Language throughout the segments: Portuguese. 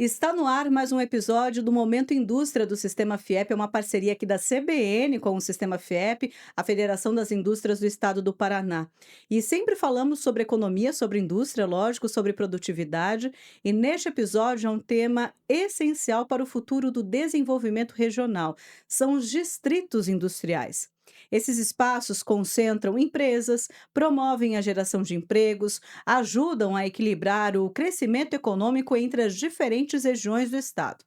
Está no ar mais um episódio do Momento Indústria do Sistema FIEP, é uma parceria aqui da CBN com o Sistema FIEP, a Federação das Indústrias do Estado do Paraná. E sempre falamos sobre economia, sobre indústria, lógico, sobre produtividade, e neste episódio é um tema essencial para o futuro do desenvolvimento regional. São os distritos industriais. Esses espaços concentram empresas, promovem a geração de empregos, ajudam a equilibrar o crescimento econômico entre as diferentes regiões do estado.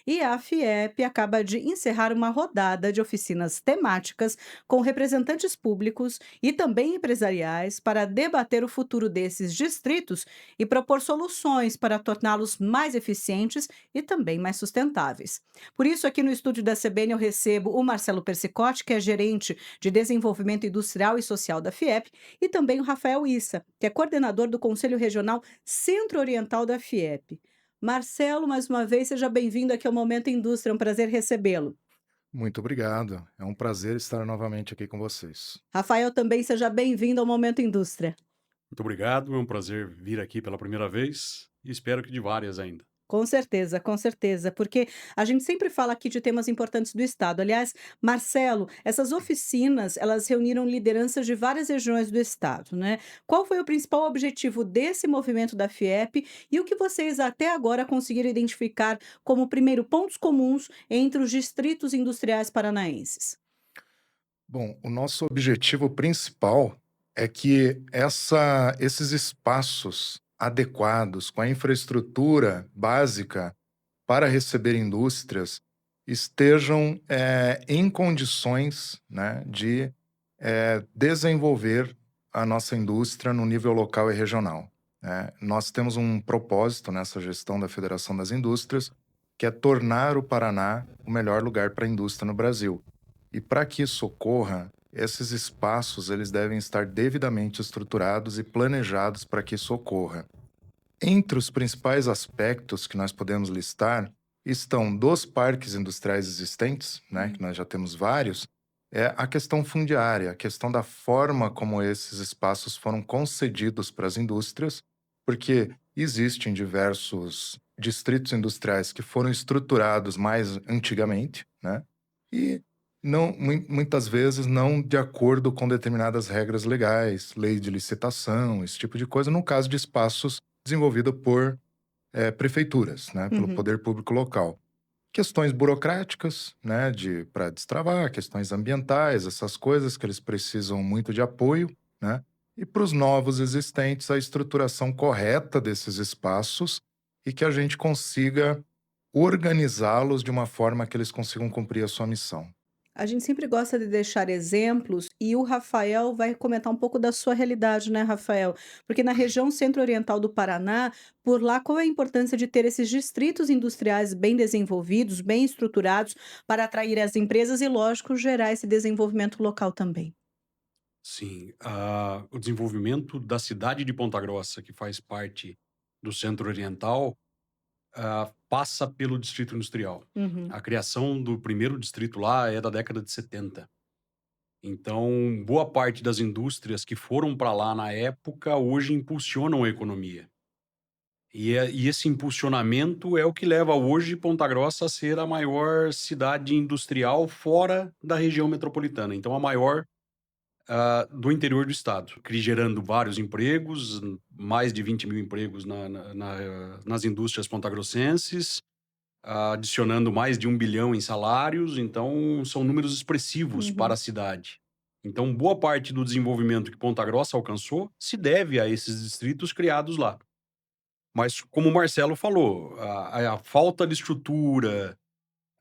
E a FIEP acaba de encerrar uma rodada de oficinas temáticas com representantes públicos e também empresariais para debater o futuro desses distritos e propor soluções para torná-los mais eficientes e também mais sustentáveis. Por isso, aqui no estúdio da CBN, eu recebo o Marcelo Persicotti, que é gerente de desenvolvimento industrial e social da FIEP, e também o Rafael Issa, que é coordenador do Conselho Regional Centro-Oriental da FIEP. Marcelo, mais uma vez, seja bem-vindo aqui ao Momento Indústria, é um prazer recebê-lo. Muito obrigado. É um prazer estar novamente aqui com vocês. Rafael, também seja bem-vindo ao Momento Indústria. Muito obrigado, é um prazer vir aqui pela primeira vez e espero que de várias ainda. Com certeza, porque a gente sempre fala aqui de temas importantes do estado. Aliás, Marcelo, essas oficinas, elas reuniram lideranças de várias regiões do estado, né? Qual foi o principal objetivo desse movimento da FIEP e o que vocês até agora conseguiram identificar como, primeiro, pontos comuns entre os distritos industriais paranaenses? Bom, o nosso objetivo principal é que esses espaços adequados, com a infraestrutura básica para receber indústrias, estejam em condições, né, de desenvolver a nossa indústria no nível local e regional, né? Nós temos um propósito nessa gestão da Federação das Indústrias, que é tornar o Paraná o melhor lugar para a indústria no Brasil. E para que isso ocorra, esses espaços eles devem estar devidamente estruturados e planejados para que isso ocorra. Entre os principais aspectos que nós podemos listar estão dos parques industriais existentes, né, que nós já temos vários, é a questão fundiária, a questão da forma como esses espaços foram concedidos para as indústrias, porque existem diversos distritos industriais que foram estruturados mais antigamente, né, e não, muitas vezes não de acordo com determinadas regras legais, lei de licitação, esse tipo de coisa, no caso de espaços desenvolvidos por prefeituras, né, pelo Uhum. poder público local. Questões burocráticas, né, para destravar, questões ambientais, essas coisas que eles precisam muito de apoio, né? E para os novos existentes, a estruturação correta desses espaços e que a gente consiga organizá-los de uma forma que eles consigam cumprir a sua missão. A gente sempre gosta de deixar exemplos e o Rafael vai comentar um pouco da sua realidade, né, Rafael? Porque na região centro-oriental do Paraná, por lá, qual é a importância de ter esses distritos industriais bem desenvolvidos, bem estruturados, para atrair as empresas e, lógico, gerar esse desenvolvimento local também? Sim, o desenvolvimento da cidade de Ponta Grossa, que faz parte do Centro Oriental, passa pelo Distrito Industrial. Uhum. A criação do primeiro distrito lá é da década de 70. Então, boa parte das indústrias que foram para lá na época hoje impulsionam a economia. E esse impulsionamento é o que leva hoje Ponta Grossa a ser a maior cidade industrial fora da região metropolitana. Então, a maior do interior do estado, gerando vários empregos, mais de 20.000 empregos nas indústrias pontagrossenses, adicionando mais de 1 bilhão em salários, então são números expressivos para Uhum. a cidade. Então, boa parte do desenvolvimento que Ponta Grossa alcançou se deve a esses distritos criados lá. Mas, como o Marcelo falou, a falta de estrutura,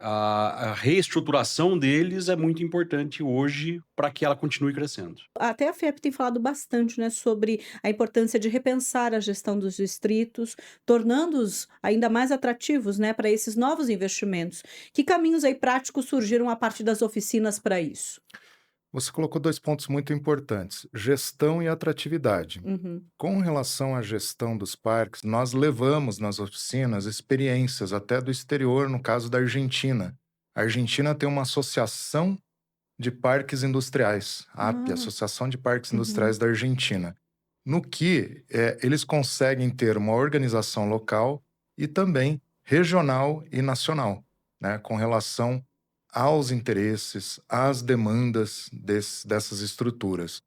a reestruturação deles é muito importante hoje para que ela continue crescendo. Até a FIEP tem falado bastante, né, sobre a importância de repensar a gestão dos distritos, tornando-os ainda mais atrativos, né, para esses novos investimentos. Que caminhos aí práticos surgiram a partir das oficinas para isso? Você colocou dois pontos muito importantes: gestão e atratividade. Uhum. Com relação à gestão dos parques, nós levamos nas oficinas experiências até do exterior, no caso da Argentina. A Argentina tem uma associação de parques industriais, a API, Ah, Associação de Parques uhum. Industriais da Argentina, no que eles conseguem ter uma organização local e também regional e nacional, né, com relação aos interesses, às demandas dessas estruturas.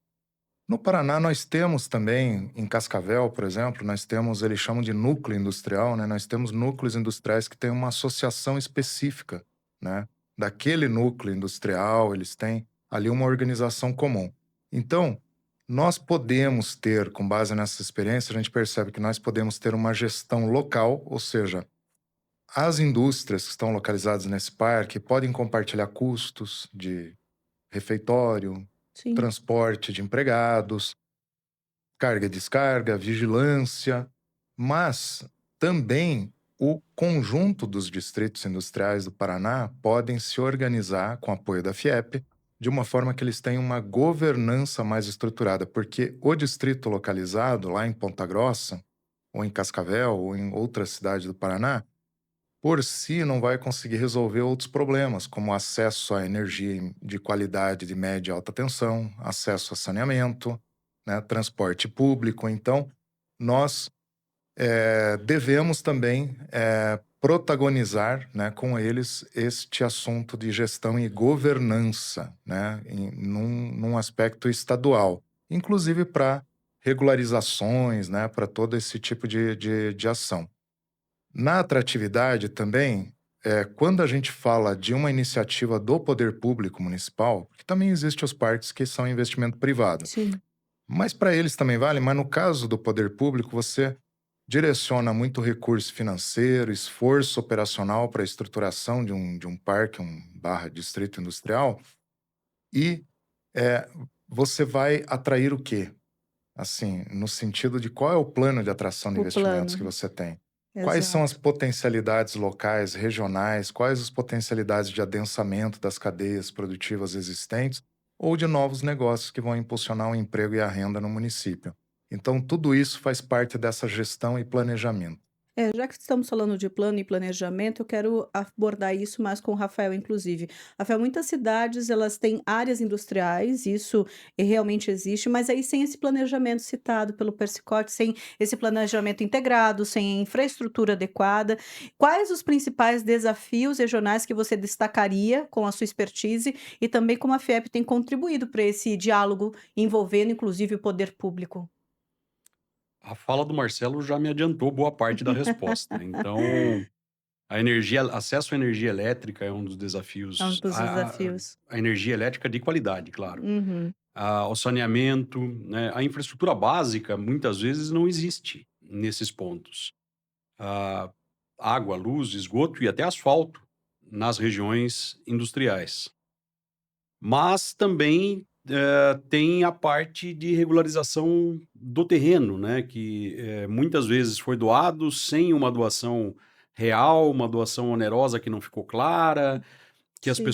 No Paraná, nós temos também, em Cascavel, por exemplo, nós temos, eles chamam de núcleo industrial, né? Nós temos núcleos industriais que têm uma associação específica, né? Daquele núcleo industrial, eles têm ali uma organização comum. Então, nós podemos ter, com base nessa experiência, a gente percebe que nós podemos ter uma gestão local, ou seja, as indústrias que estão localizadas nesse parque podem compartilhar custos de refeitório, Sim. transporte de empregados, carga e descarga, vigilância, mas também o conjunto dos distritos industriais do Paraná podem se organizar com apoio da FIEP de uma forma que eles tenham uma governança mais estruturada, porque o distrito localizado lá em Ponta Grossa, ou em Cascavel, ou em outra cidade do Paraná, por si não vai conseguir resolver outros problemas, como acesso à energia de qualidade de média e alta tensão, acesso a saneamento, né, transporte público. Então, nós devemos também protagonizar, né, com eles este assunto de gestão e governança, né, num aspecto estadual, inclusive para regularizações, né, para todo esse tipo de ação. Na atratividade também, quando a gente fala de uma iniciativa do poder público municipal, porque também existem os parques que são investimento privado, Sim. mas para eles também vale, mas no caso do poder público, você direciona muito recurso financeiro, esforço operacional para a estruturação de um parque, um barra distrito industrial, e é, você vai atrair o quê? Assim, no sentido de qual é o plano de atração de O investimentos plano. que você tem? Quais são as Exato. potencialidades locais, regionais? Quais as potencialidades de adensamento das cadeias produtivas existentes ou de novos negócios que vão impulsionar o emprego e a renda no município? Então, tudo isso faz parte dessa gestão e planejamento. Já que estamos falando de plano e planejamento, eu quero abordar isso mais com o Rafael, inclusive. Rafael, muitas cidades elas têm áreas industriais, isso realmente existe, mas aí sem esse planejamento citado pelo Persicote, sem esse planejamento integrado, sem infraestrutura adequada. Quais os principais desafios regionais que você destacaria com a sua expertise e também como a FIEP tem contribuído para esse diálogo envolvendo, inclusive, o poder público? A fala do Marcelo já me adiantou boa parte da resposta. Então, acesso à energia elétrica é um dos É um desafios. dos desafios. A energia elétrica de qualidade, claro. Uhum. O saneamento, né? A infraestrutura básica muitas vezes não existe nesses pontos. Ah, água, luz, esgoto e até asfalto nas regiões industriais. Mas também, tem a parte de regularização do terreno, né, que, muitas vezes foi doado sem uma doação real, uma doação onerosa que não ficou clara, Sim.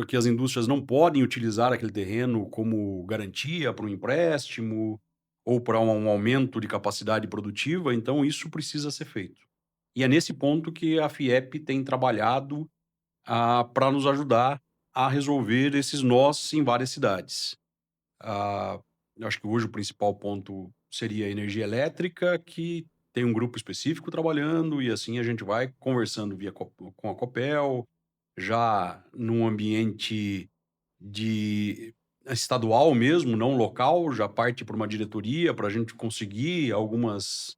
que as indústrias não podem utilizar aquele terreno como garantia para um empréstimo ou para um aumento de capacidade produtiva, então isso precisa ser feito. E é nesse ponto que a FIEP tem trabalhado para nos ajudar a resolver esses nós em várias cidades. Ah, eu acho que hoje o principal ponto seria a energia elétrica, que tem um grupo específico trabalhando, e assim a gente vai conversando com a Copel, já num ambiente de estadual mesmo, não local, já parte para uma diretoria para a gente conseguir algumas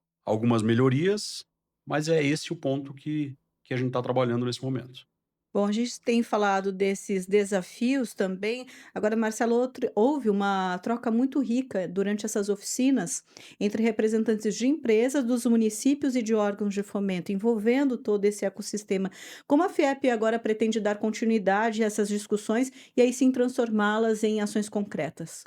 melhorias, mas é esse o ponto que a gente está trabalhando nesse momento. Bom, a gente tem falado desses desafios também. Agora, Marcelo, houve uma troca muito rica durante essas oficinas entre representantes de empresas, dos municípios e de órgãos de fomento, envolvendo todo esse ecossistema. Como a FIEP agora pretende dar continuidade a essas discussões e aí sim transformá-las em ações concretas?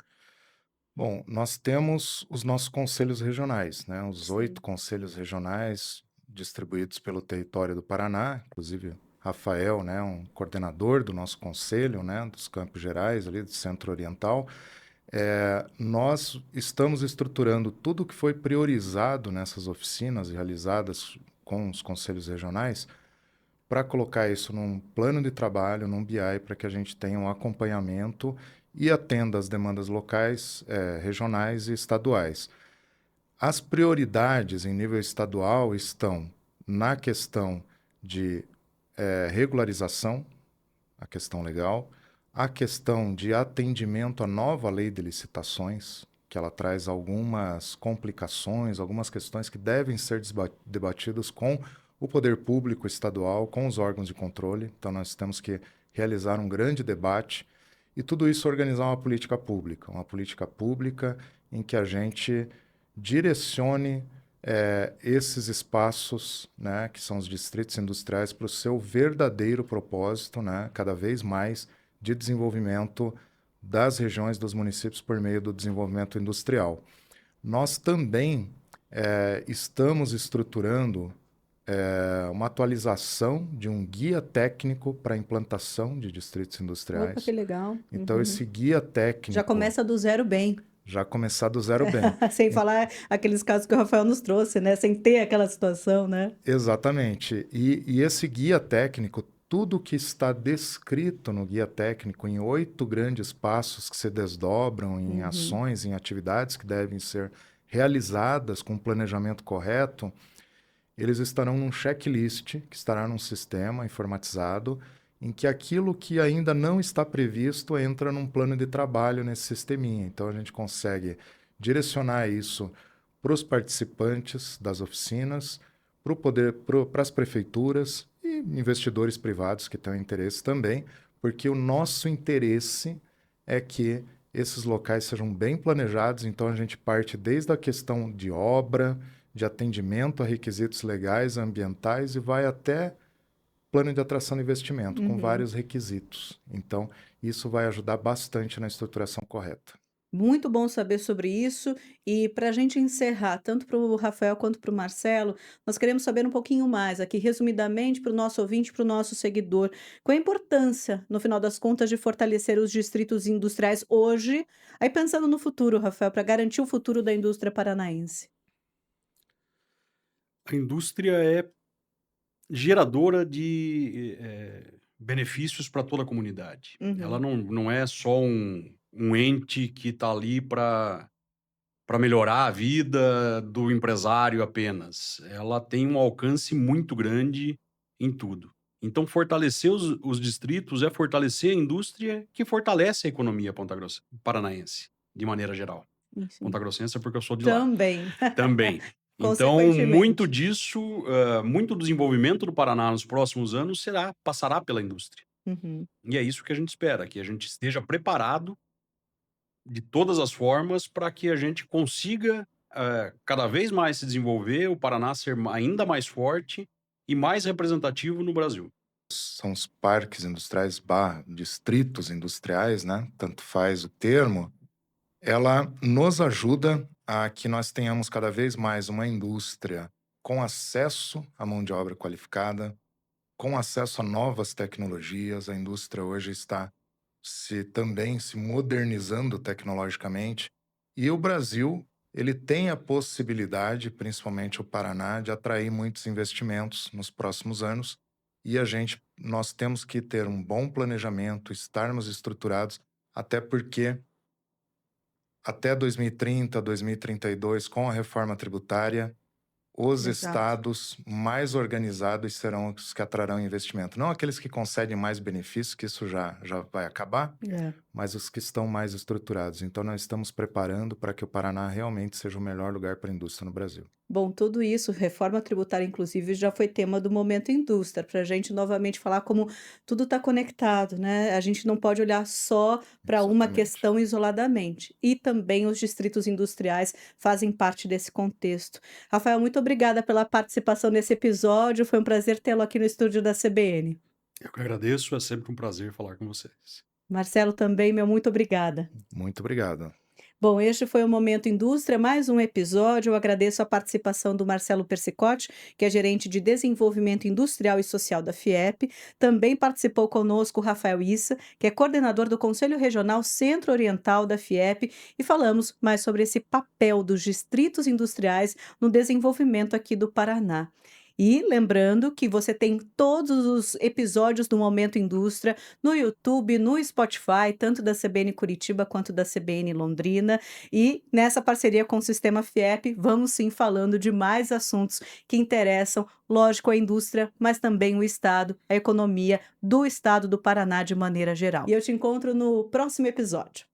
Bom, nós temos os nossos conselhos regionais, né? Os 8 Sim. conselhos regionais distribuídos pelo território do Paraná, inclusive Rafael, né, um coordenador do nosso conselho, né, dos Campos Gerais, ali do Centro-Oriental. Nós estamos estruturando tudo que foi priorizado nessas oficinas realizadas com os conselhos regionais para colocar isso num plano de trabalho, num BI, para que a gente tenha um acompanhamento e atenda às demandas locais, regionais e estaduais. As prioridades em nível estadual estão na questão de regularização, a questão legal, a questão de atendimento à nova lei de licitações, que ela traz algumas complicações, algumas questões que devem ser debatidas com o poder público estadual, com os órgãos de controle. Então, nós temos que realizar um grande debate e tudo isso organizar uma política pública em que a gente direcione esses espaços, né, que são os distritos industriais, para o seu verdadeiro propósito, né, cada vez mais de desenvolvimento das regiões dos municípios por meio do desenvolvimento industrial. Nós também estamos estruturando uma atualização de um guia técnico para a implantação de distritos Opa, que industriais. legal. Então, esse guia Já técnico começa do zero bem. já começar do zero bem. Sem falar aqueles casos que o Rafael nos trouxe, né? Sem ter aquela situação, né? Exatamente. E esse guia técnico, tudo que está descrito no guia técnico em 8 grandes passos que se desdobram em ações, em atividades que devem ser realizadas com um planejamento correto, eles estarão num checklist, que estará num sistema informatizado, em que aquilo que ainda não está previsto entra num plano de trabalho nesse sisteminha. Então, a gente consegue direcionar isso para os participantes das oficinas, para as prefeituras e investidores privados que têm interesse também, porque o nosso interesse é que esses locais sejam bem planejados. Então, a gente parte desde a questão de obra, de atendimento a requisitos legais, ambientais, e vai até plano de atração de investimento, com vários requisitos. Então, isso vai ajudar bastante na estruturação correta. Muito bom saber sobre isso. E para a gente encerrar, tanto para o Rafael quanto para o Marcelo, nós queremos saber um pouquinho mais aqui, resumidamente, para o nosso ouvinte, para o nosso seguidor, qual a importância, no final das contas, de fortalecer os distritos industriais hoje, aí pensando no futuro, Rafael, para garantir o futuro da indústria paranaense. A indústria é geradora de benefícios para toda a comunidade. Ela Uhum, não é só um ente que está ali para melhorar a vida do empresário apenas. Ela tem um alcance muito grande em tudo. Então, fortalecer os distritos é fortalecer a indústria que fortalece a economia paranaense, de maneira geral. enfim. Ponta Grossense é porque eu sou de lá. Também, Também. Então, muito consequentemente. disso, muito do desenvolvimento do Paraná nos próximos anos passará pela indústria. Uhum. E é isso que a gente espera, que a gente esteja preparado de todas as formas para que a gente consiga cada vez mais se desenvolver, o Paraná ser ainda mais forte e mais representativo no Brasil. São os parques industriais / distritos industriais, né? Tanto faz o termo. Ela nos ajuda a que nós tenhamos cada vez mais uma indústria com acesso à mão de obra qualificada, com acesso a novas tecnologias. A indústria hoje está também se modernizando tecnologicamente. E o Brasil, ele tem a possibilidade, principalmente o Paraná, de atrair muitos investimentos nos próximos anos. E nós temos que ter um bom planejamento, estarmos estruturados, até porque até 2030, 2032, com a reforma tributária, os Exato. estados mais organizados serão os que atrarão investimento. Não aqueles que concedem mais benefícios, que isso já vai acabar, É. mas os que estão mais estruturados. Então, nós estamos preparando para que o Paraná realmente seja o melhor lugar para a indústria no Brasil. Bom, tudo isso, reforma tributária, inclusive, já foi tema do Momento Indústria, para a gente novamente falar como tudo está conectado, né? A gente não pode olhar só para uma Exatamente. questão isoladamente. E também os distritos industriais fazem parte desse contexto. Rafael, muito obrigada pela participação nesse episódio. Foi um prazer tê-lo aqui no estúdio da CBN. Eu que agradeço, é sempre um prazer falar com vocês. Marcelo também, meu muito obrigada. Muito obrigado. Bom, este foi o Momento Indústria, mais um episódio. Eu agradeço a participação do Marcelo Persicotti, que é gerente de Desenvolvimento Industrial e Social da FIEP. Também participou conosco o Rafael Issa, que é coordenador do Conselho Regional Centro-Oriental da FIEP, e falamos mais sobre esse papel dos distritos industriais no desenvolvimento aqui do Paraná. E lembrando que você tem todos os episódios do Momento Indústria no YouTube, no Spotify, tanto da CBN Curitiba quanto da CBN Londrina. E nessa parceria com o Sistema FIEP, vamos sim falando de mais assuntos que interessam, lógico, a indústria, mas também o Estado, a economia do Estado do Paraná de maneira geral. E eu te encontro no próximo episódio.